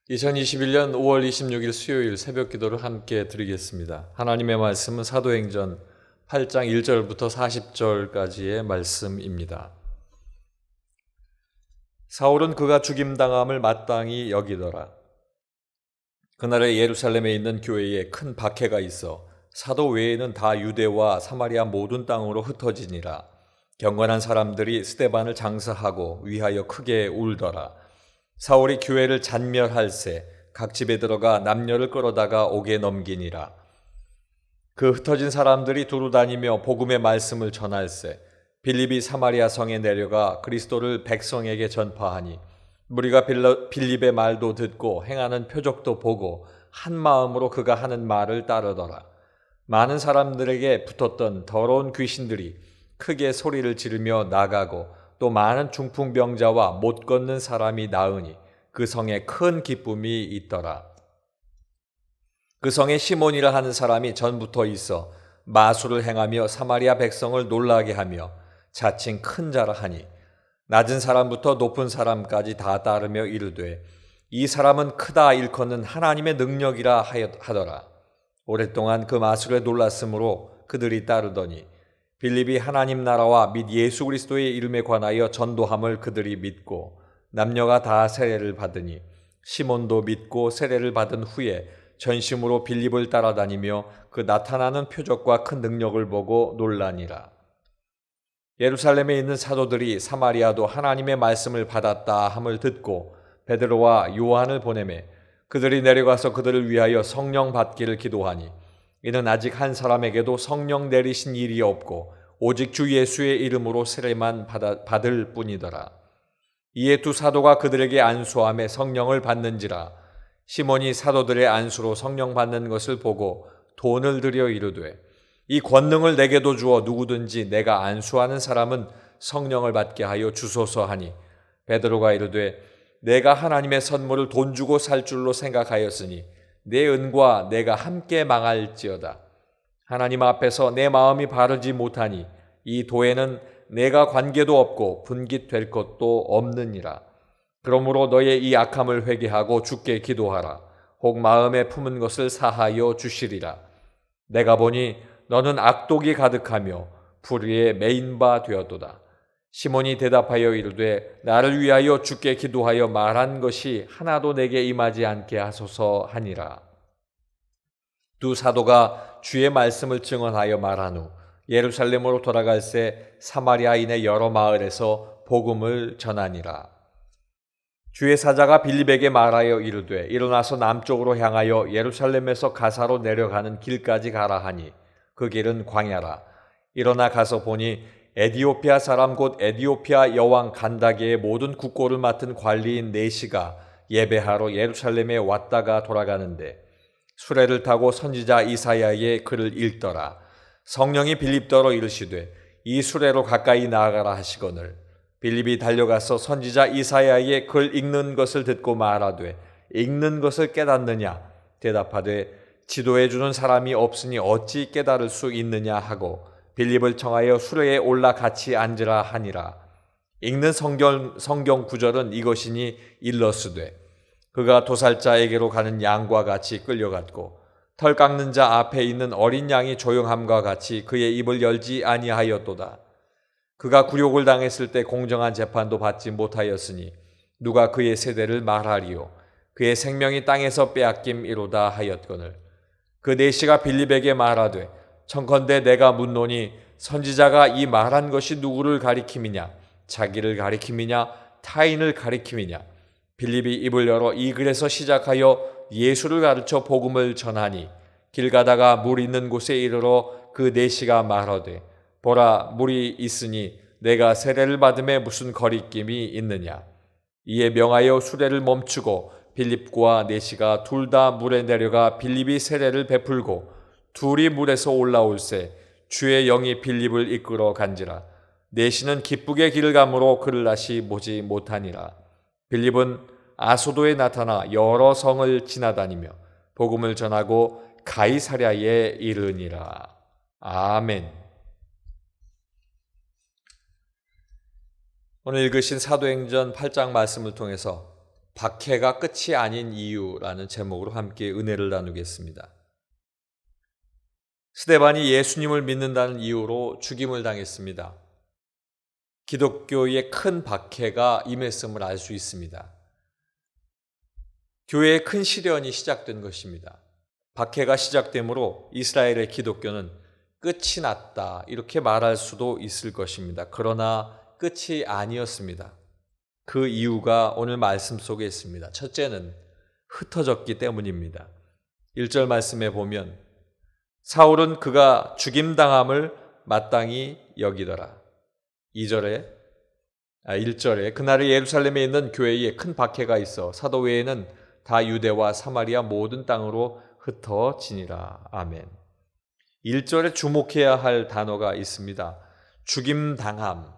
2021년 5월 26일 수요일 새벽 기도를 함께 드리겠습니다. 하나님의 말씀은 사도행전 8장 1절부터 40절까지의 말씀입니다. 사울은 그가 죽임당함을 마땅히 여기더라. 그날에 예루살렘에 있는 교회에 큰 박해가 있어 사도 외에는 다 유대와 사마리아 모든 땅으로 흩어지니라. 경건한 사람들이 스데반을 장사하고 위하여 크게 울더라. 사울이 교회를 잔멸할세 각 집에 들어가 남녀를 끌어다가 옥에 넘기니라. 그 흩어진 사람들이 두루 다니며 복음의 말씀을 전할세 빌립이 사마리아 성에 내려가 그리스도를 백성에게 전파하니 무리가 빌립의 말도 듣고 행하는 표적도 보고 한 마음으로 그가 하는 말을 따르더라. 많은 사람들에게 붙었던 더러운 귀신들이 크게 소리를 지르며 나가고 또 많은 중풍병자와 못 걷는 사람이 나으니 그 성에 큰 기쁨이 있더라. 그 성에 시몬이라 하는 사람이 전부터 있어 마술을 행하며 사마리아 백성을 놀라게 하며 자칭 큰 자라 하니 낮은 사람부터 높은 사람까지 다 따르며 이르되 이 사람은 크다 일컫는 하나님의 능력이라 하더라. 오랫동안 그 마술에 놀랐으므로 그들이 따르더니 빌립이 하나님 나라와 및 예수 그리스도의 이름에 관하여 전도함을 그들이 믿고 남녀가 다 세례를 받으니 시몬도 믿고 세례를 받은 후에 전심으로 빌립을 따라다니며 그 나타나는 표적과 큰 능력을 보고 놀라니라. 예루살렘에 있는 사도들이 사마리아도 하나님의 말씀을 받았다 함을 듣고 베드로와 요한을 보내매 그들이 내려가서 그들을 위하여 성령 받기를 기도하니 이는 아직 한 사람에게도 성령 내리신 일이 없고 오직 주 예수의 이름으로 세례만 받을 뿐이더라. 이에 두 사도가 그들에게 안수하며 성령을 받는지라. 시몬이 사도들의 안수로 성령 받는 것을 보고 돈을 들여 이르되 이 권능을 내게도 주어 누구든지 내가 안수하는 사람은 성령을 받게 하여 주소서 하니 베드로가 이르되 내가 하나님의 선물을 돈 주고 살 줄로 생각하였으니 내 은과 내가 함께 망할지어다. 하나님 앞에서 내 마음이 바르지 못하니 이 도에는 내가 관계도 없고 분깃될 것도 없느니라. 그러므로 너의 이 악함을 회개하고 주께 기도하라. 혹 마음에 품은 것을 사하여 주시리라. 내가 보니 너는 악독이 가득하며 불의에 매인 바 되었도다. 시몬이 대답하여 이르되 나를 위하여 주께 기도하여 말한 것이 하나도 내게 임하지 않게 하소서 하니라. 두 사도가 주의 말씀을 증언하여 말한 후 예루살렘으로 돌아갈새 사마리아인의 여러 마을에서 복음을 전하니라. 주의 사자가 빌립에게 말하여 이르되 일어나서 남쪽으로 향하여 예루살렘에서 가사로 내려가는 길까지 가라 하니 그 길은 광야라. 일어나 가서 보니 에디오피아 사람 곧 에디오피아 여왕 간다게의 모든 국고를 맡은 관리인 네시가 예배하러 예루살렘에 왔다가 돌아가는데 수레를 타고 선지자 이사야의 글을 읽더라. 성령이 빌립더러 이르시되 이 수레로 가까이 나아가라 하시거늘 빌립이 달려가서 선지자 이사야의 글 읽는 것을 듣고 말하되 읽는 것을 깨닫느냐 대답하되 지도해 주는 사람이 없으니 어찌 깨달을 수 있느냐 하고 빌립을 청하여 수레에 올라 같이 앉으라 하니라. 읽는 성경 구절은 이것이니 일러스되 그가 도살자에게로 가는 양과 같이 끌려갔고 털 깎는 자 앞에 있는 어린 양이 조용함과 같이 그의 입을 열지 아니하였도다. 그가 굴욕을 당했을 때 공정한 재판도 받지 못하였으니 누가 그의 세대를 말하리요. 그의 생명이 땅에서 빼앗김이로다 하였거늘 그 네시가 빌립에게 말하되 청컨대 내가 묻노니 선지자가 이 말한 것이 누구를 가리킴이냐 자기를 가리킴이냐 타인을 가리킴이냐 빌립이 입을 열어 이 글에서 시작하여 예수를 가르쳐 복음을 전하니 길 가다가 물 있는 곳에 이르러 그 네시가 말하되 보라 물이 있으니 내가 세례를 받음에 무슨 거리낌이 있느냐. 이에 명하여 수레를 멈추고 빌립과 네시가 둘 다 물에 내려가 빌립이 세례를 베풀고 둘이 물에서 올라올새 주의 영이 빌립을 이끌어 간지라. 네시는 기쁘게 길을 가므로 그를 다시 보지 못하니라. 빌립은 아소도에 나타나 여러 성을 지나다니며 복음을 전하고 가이사랴에 이르니라. 아멘. 오늘 읽으신 사도행전 8장 말씀을 통해서 박해가 끝이 아닌 이유라는 제목으로 함께 은혜를 나누겠습니다. 스데반이 예수님을 믿는다는 이유로 죽임을 당했습니다. 기독교의 큰 박해가 임했음을 알 수 있습니다. 교회의 큰 시련이 시작된 것입니다. 박해가 시작되므로 이스라엘의 기독교는 끝이 났다 이렇게 말할 수도 있을 것입니다. 그러나 끝이 아니었습니다. 그 이유가 오늘 말씀 속에 있습니다. 첫째는 흩어졌기 때문입니다. 1절 말씀에 보면 사울은 그가 죽임당함을 마땅히 여기더라. 1절에 그날에 예루살렘에 있는 교회에 큰 박해가 있어 사도 외에는 다 유대와 사마리아 모든 땅으로 흩어지니라. 아멘. 1절에 주목해야 할 단어가 있습니다. 죽임당함,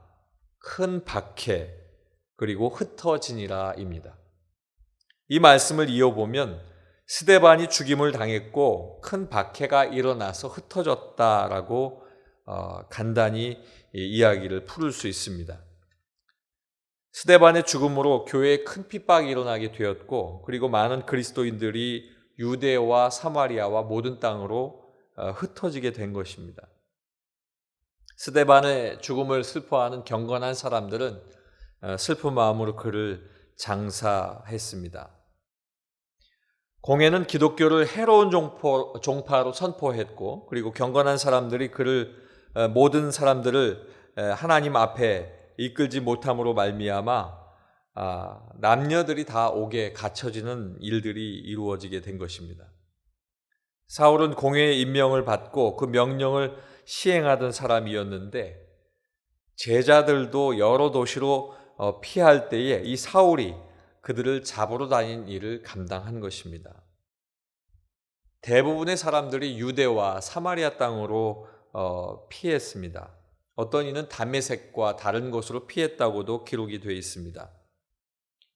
큰 박해, 그리고 흩어지니라입니다. 이 말씀을 이어보면 스데반이 죽임을 당했고 큰 박해가 일어나서 흩어졌다라고 간단히 이야기를 풀을 수 있습니다. 스데반의 죽음으로 교회에 큰 핍박이 일어나게 되었고 그리고 많은 그리스도인들이 유대와 사마리아와 모든 땅으로 흩어지게 된 것입니다. 스데반의 죽음을 슬퍼하는 경건한 사람들은 슬픈 마음으로 그를 장사했습니다. 공회는 기독교를 해로운 종파로 선포했고 그리고 경건한 사람들이 모든 사람들을 하나님 앞에 이끌지 못함으로 말미암아 남녀들이 다 옥에 갇혀지는 일들이 이루어지게 된 것입니다. 사울은 공회의 임명을 받고 그 명령을 시행하던 사람이었는데 제자들도 여러 도시로 피할 때에 이 사울이 그들을 잡으러 다닌 일을 감당한 것입니다. 대부분의 사람들이 유대와 사마리아 땅으로 피했습니다. 어떤 이는 다메섹과 다른 곳으로 피했다고도 기록이 되어 있습니다.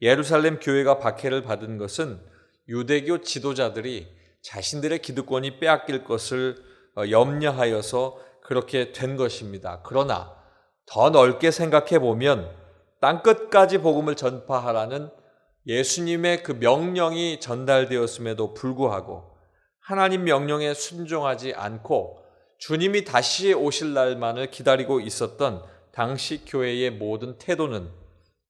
예루살렘 교회가 박해를 받은 것은 유대교 지도자들이 자신들의 기득권이 빼앗길 것을 염려하여서 그렇게 된 것입니다. 그러나 더 넓게 생각해 보면 땅끝까지 복음을 전파하라는 예수님의 그 명령이 전달되었음에도 불구하고 하나님 명령에 순종하지 않고 주님이 다시 오실 날만을 기다리고 있었던 당시 교회의 모든 태도는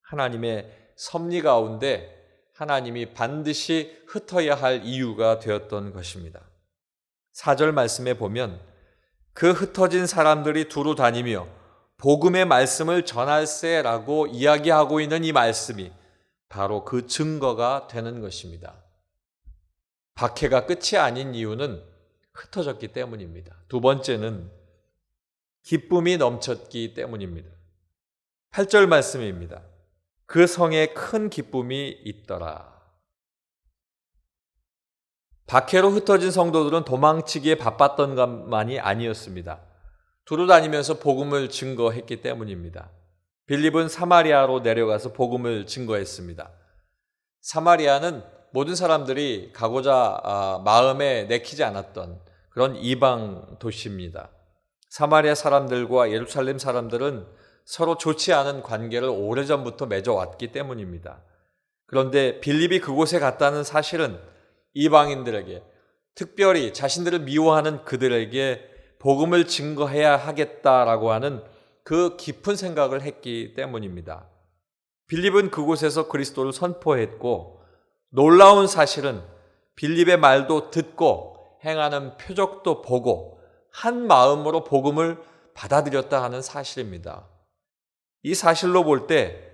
하나님의 섭리 가운데 하나님이 반드시 흩어야 할 이유가 되었던 것입니다. 4절 말씀에 보면 그 흩어진 사람들이 두루 다니며 복음의 말씀을 전할세라고 이야기하고 있는 이 말씀이 바로 그 증거가 되는 것입니다. 박해가 끝이 아닌 이유는 흩어졌기 때문입니다. 두 번째는 기쁨이 넘쳤기 때문입니다. 8절 말씀입니다. 그 성에 큰 기쁨이 있더라. 박해로 흩어진 성도들은 도망치기에 바빴던 것만이 아니었습니다. 두루 다니면서 복음을 증거했기 때문입니다. 빌립은 사마리아로 내려가서 복음을 증거했습니다. 사마리아는 모든 사람들이 가고자 마음에 내키지 않았던 그런 이방 도시입니다. 사마리아 사람들과 예루살렘 사람들은 서로 좋지 않은 관계를 오래전부터 맺어왔기 때문입니다. 그런데 빌립이 그곳에 갔다는 사실은 이방인들에게, 특별히 자신들을 미워하는 그들에게 복음을 증거해야 하겠다라고 하는 그 깊은 생각을 했기 때문입니다. 빌립은 그곳에서 그리스도를 선포했고 놀라운 사실은 빌립의 말도 듣고 행하는 표적도 보고 한 마음으로 복음을 받아들였다 하는 사실입니다. 이 사실로 볼 때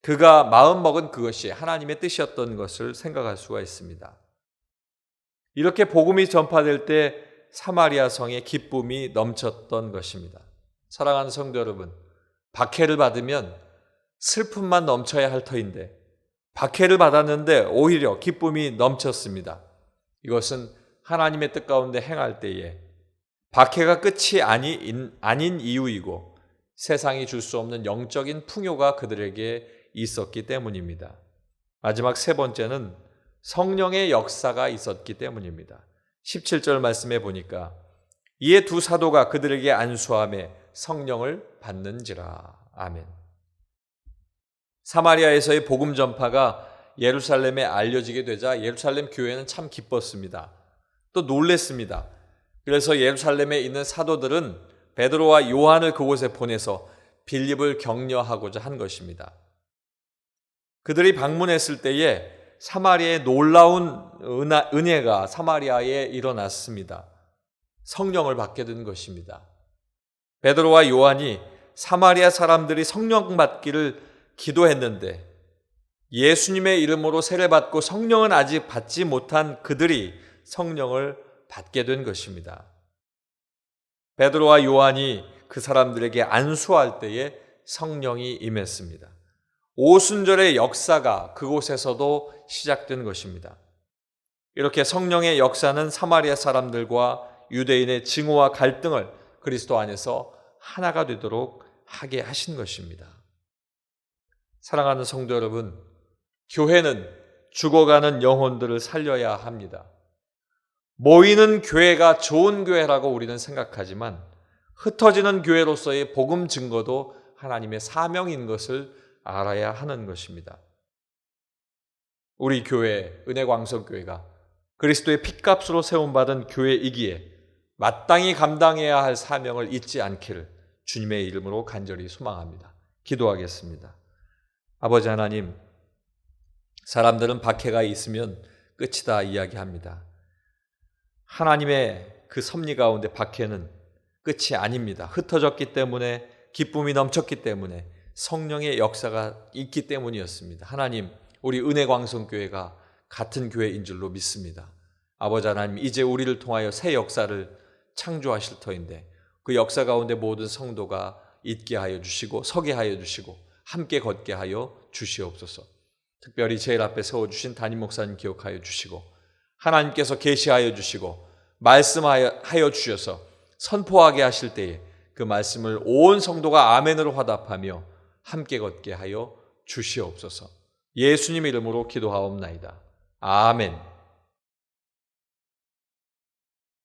그가 마음먹은 그것이 하나님의 뜻이었던 것을 생각할 수가 있습니다. 이렇게 복음이 전파될 때 사마리아 성에 기쁨이 넘쳤던 것입니다. 사랑하는 성도 여러분, 박해를 받으면 슬픔만 넘쳐야 할 터인데 박해를 받았는데 오히려 기쁨이 넘쳤습니다. 이것은 하나님의 뜻 가운데 행할 때에 박해가 끝이 아닌 이유이고 세상이 줄 수 없는 영적인 풍요가 그들에게 있었기 때문입니다. 마지막 세 번째는 성령의 역사가 있었기 때문입니다. 17절 말씀해 보니까 이에 두 사도가 그들에게 안수하며 성령을 받는지라. 아멘. 사마리아에서의 복음 전파가 예루살렘에 알려지게 되자 예루살렘 교회는 참 기뻤습니다. 또 놀랬습니다. 그래서 예루살렘에 있는 사도들은 베드로와 요한을 그곳에 보내서 빌립을 격려하고자 한 것입니다. 그들이 방문했을 때에 사마리아의 놀라운 은혜가 사마리아에 일어났습니다. 성령을 받게 된 것입니다. 베드로와 요한이 사마리아 사람들이 성령 받기를 기도했는데 예수님의 이름으로 세례받고 성령은 아직 받지 못한 그들이 성령을 받게 된 것입니다. 베드로와 요한이 그 사람들에게 안수할 때에 성령이 임했습니다. 오순절의 역사가 그곳에서도 시작된 것입니다. 이렇게 성령의 역사는 사마리아 사람들과 유대인의 증오와 갈등을 그리스도 안에서 하나가 되도록 하게 하신 것입니다. 사랑하는 성도 여러분, 교회는 죽어가는 영혼들을 살려야 합니다. 모이는 교회가 좋은 교회라고 우리는 생각하지만 흩어지는 교회로서의 복음 증거도 하나님의 사명인 것을 알아야 하는 것입니다. 우리 교회, 은혜광성교회가 그리스도의 핏값으로 세움받은 교회이기에 마땅히 감당해야 할 사명을 잊지 않기를 주님의 이름으로 간절히 소망합니다. 기도하겠습니다. 아버지 하나님, 사람들은 박해가 있으면 끝이다 이야기합니다. 하나님의 그 섭리 가운데 박해는 끝이 아닙니다. 흩어졌기 때문에, 기쁨이 넘쳤기 때문에, 성령의 역사가 있기 때문이었습니다. 하나님, 우리 은혜광성교회가 같은 교회인 줄로 믿습니다. 아버지 하나님, 이제 우리를 통하여 새 역사를 창조하실 터인데 그 역사 가운데 모든 성도가 있게 하여 주시고 서게 하여 주시고 함께 걷게 하여 주시옵소서. 특별히 제일 앞에 세워주신 담임 목사님 기억하여 주시고 하나님께서 계시하여 주시고 말씀하여 주셔서 선포하게 하실 때에 그 말씀을 온 성도가 아멘으로 화답하며 함께 걷게 하여 주시옵소서. 예수님 이름으로 기도하옵나이다. 아멘.